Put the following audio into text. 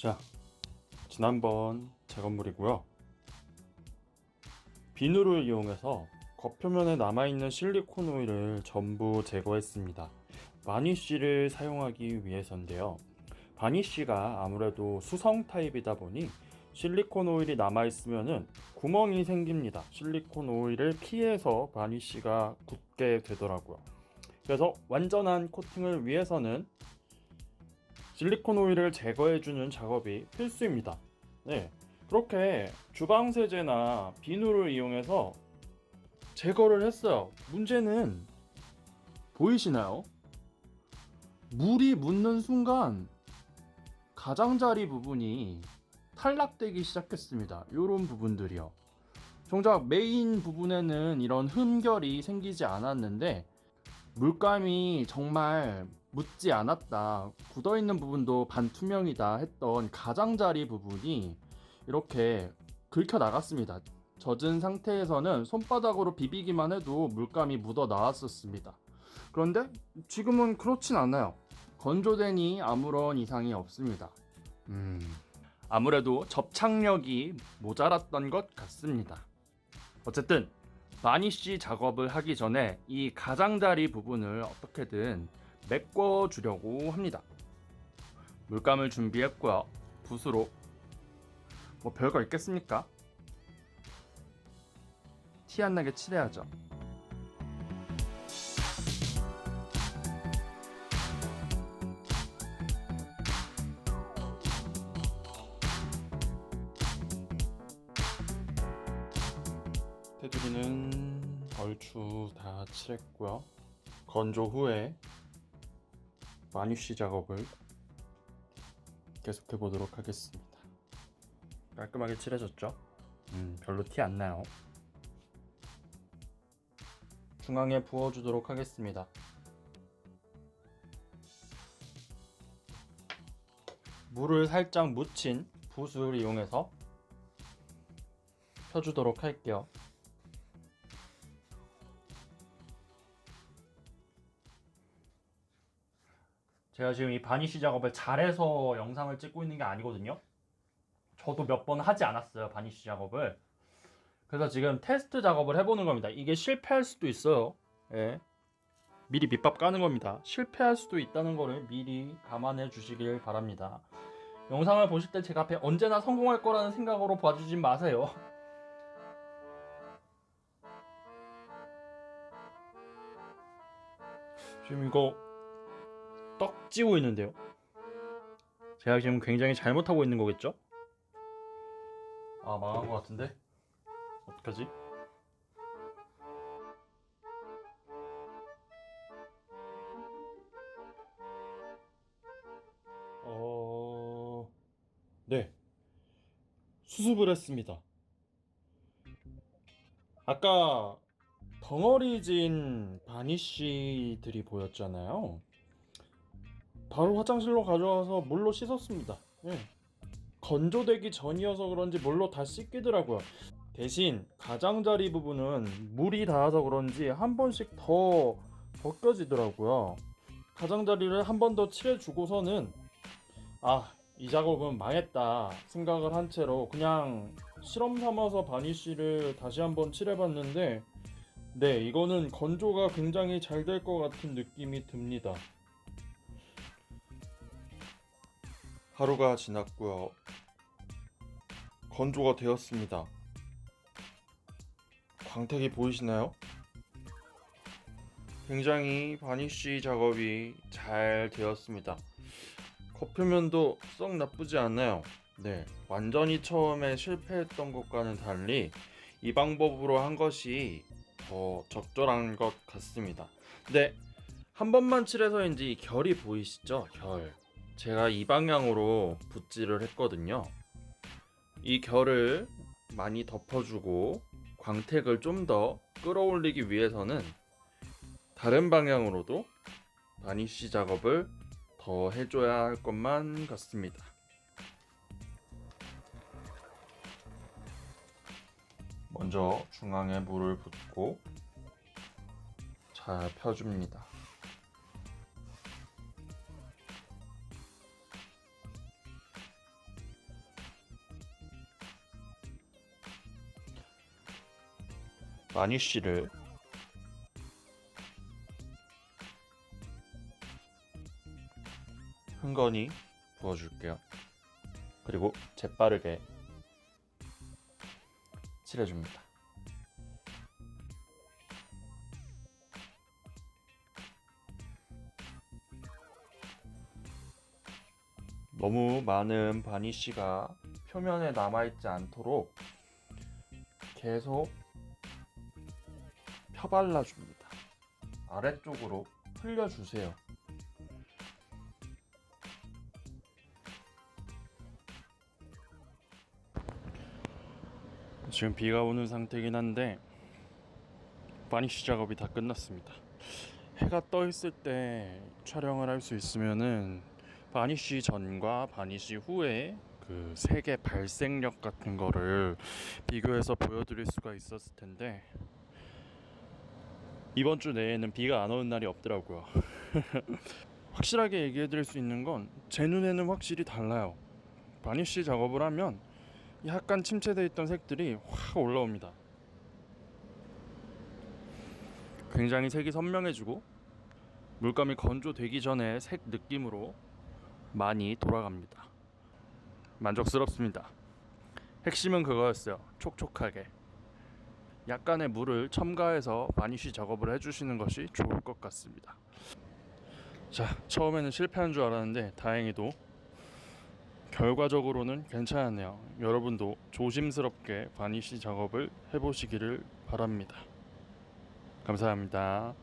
자, 지난번 작업물이고요. 비누를 이용해서 겉표면에 남아있는 실리콘 오일을 전부 제거했습니다. 바니쉬를 사용하기 위해서인데요. 바니쉬가 아무래도 수성 타입이다 보니 실리콘 오일이 남아있으면 구멍이 생깁니다. 실리콘 오일을 피해서 바니쉬가 굳게 되더라고요. 그래서 완전한 코팅을 위해서는 실리콘 오일을 제거해주는 작업이 필수입니다. 네, 그렇게 주방 세제나 비누를 이용해서 제거를 했어요. 문제는 보이시나요? 물이 묻는 순간 가장자리 부분이 탈락되기 시작했습니다. 이런 부분들이요. 정작 메인 부분에는 이런 흠결이 생기지 않았는데 물감이 정말 묻지 않았다, 굳어있는 부분도 반투명이다 했던 가장자리 부분이 이렇게 긁혀 나갔습니다. 젖은 상태에서는 손바닥으로 비비기만 해도 물감이 묻어 나왔었습니다. 그런데 지금은 그렇진 않아요. 건조되니 아무런 이상이 없습니다. 아무래도 접착력이 모자랐던 것 같습니다. 어쨌든 바니쉬 작업을 하기 전에 이 가장자리 부분을 어떻게든 메꿔 주려고 합니다. 물감을 준비했고요. 붓으로 뭐 별거 있겠습니까? 티 안 나게 칠해야죠. 테두리는 얼추 다 칠했고요. 건조 후에 바니쉬 작업을 계속해 보도록 하겠습니다. 깔끔하게 칠해졌죠? 별로 티 안 나요. 중앙에 부어주도록 하겠습니다. 물을 살짝 묻힌 붓을 이용해서 펴주도록 할게요. 제가 지금 이 바니쉬 작업을 잘해서 영상을 찍고 있는 게 아니거든요. 저도 몇 번 하지 않았어요, 바니쉬 작업을. 그래서 지금 테스트 작업을 해보는 겁니다. 이게 실패할 수도 있어요. 예. 미리 밑밥 까는 겁니다. 실패할 수도 있다는 거를 미리 감안해 주시길 바랍니다. 영상을 보실 때 제가 언제나 성공할 거라는 생각으로 봐주지 마세요. 지금 이거 떡지고 있는데요. 제가 지금 굉장히 잘못하고 있는 거겠죠? 아, 망한 것 같은데? 어떡하지? 네. 수습을 했습니다. 아까 덩어리진 바니쉬들이 보였잖아요. 바로 화장실로 가져와서 물로 씻었습니다. 예. 건조되기 전이어서 그런지 물로 다 씻기더라고요. 대신 가장자리 부분은 물이 닿아서 그런지 한 번씩 더 벗겨지더라고요. 가장자리를 한 번 더 칠해주고서는 이 작업은 망했다 생각을 한 채로 그냥 실험 삼아서 바니쉬를 다시 한번 칠해봤는데, 네, 이거는 건조가 굉장히 잘 될 것 같은 느낌이 듭니다. 하루가 지났고요. 건조가 되었습니다. 광택이 보이시나요? 굉장히 바니쉬 작업이 잘 되었습니다. 겉표면도 썩 나쁘지 않아요. 네, 완전히 처음에 실패했던 것과는 달리 이 방법으로 한 것이 더 적절한 것 같습니다. 네, 한 번만 칠해서인지 결이 보이시죠? 결. 제가 이 방향으로 붓질을 했거든요. 이 결을 많이 덮어주고 광택을 좀 더 끌어올리기 위해서는 다른 방향으로도 바니쉬 작업을 더 해줘야 할 것만 같습니다. 먼저 중앙에 물을 붓고 잘 펴줍니다. 바니쉬를 흥건히 부어줄게요. 그리고 재빠르게 칠해줍니다. 너무 많은 바니쉬가 표면에 남아있지 않도록 계속 펴발라줍니다. 아래쪽으로 흘려주세요. 지금 비가 오는 상태긴 한데 바니쉬 작업이 다 끝났습니다. 해가 떠 있을 때 촬영을 할 수 있으면은 바니쉬 전과 바니쉬 후에 그 색의 발색력 같은 거를 비교해서 보여드릴 수가 있었을 텐데 이번 주 내에는 비가 안 오는 날이 없더라고요. 확실하게 얘기해 드릴 수 있는 건 제 눈에는 확실히 달라요. 바니쉬 작업을 하면 약간 침체되어 있던 색들이 확 올라옵니다. 굉장히 색이 선명해지고 물감이 건조되기 전에 색 느낌으로 많이 돌아갑니다. 만족스럽습니다. 핵심은 그거였어요. 촉촉하게. 약간의 물을 첨가해서 바니쉬 작업을 해주시는 것이 좋을 것 같습니다. 자, 처음에는 실패한 줄 알았는데 다행히도 결과적으로는 괜찮았네요. 여러분도 조심스럽게 바니쉬 작업을 해보시기를 바랍니다. 감사합니다.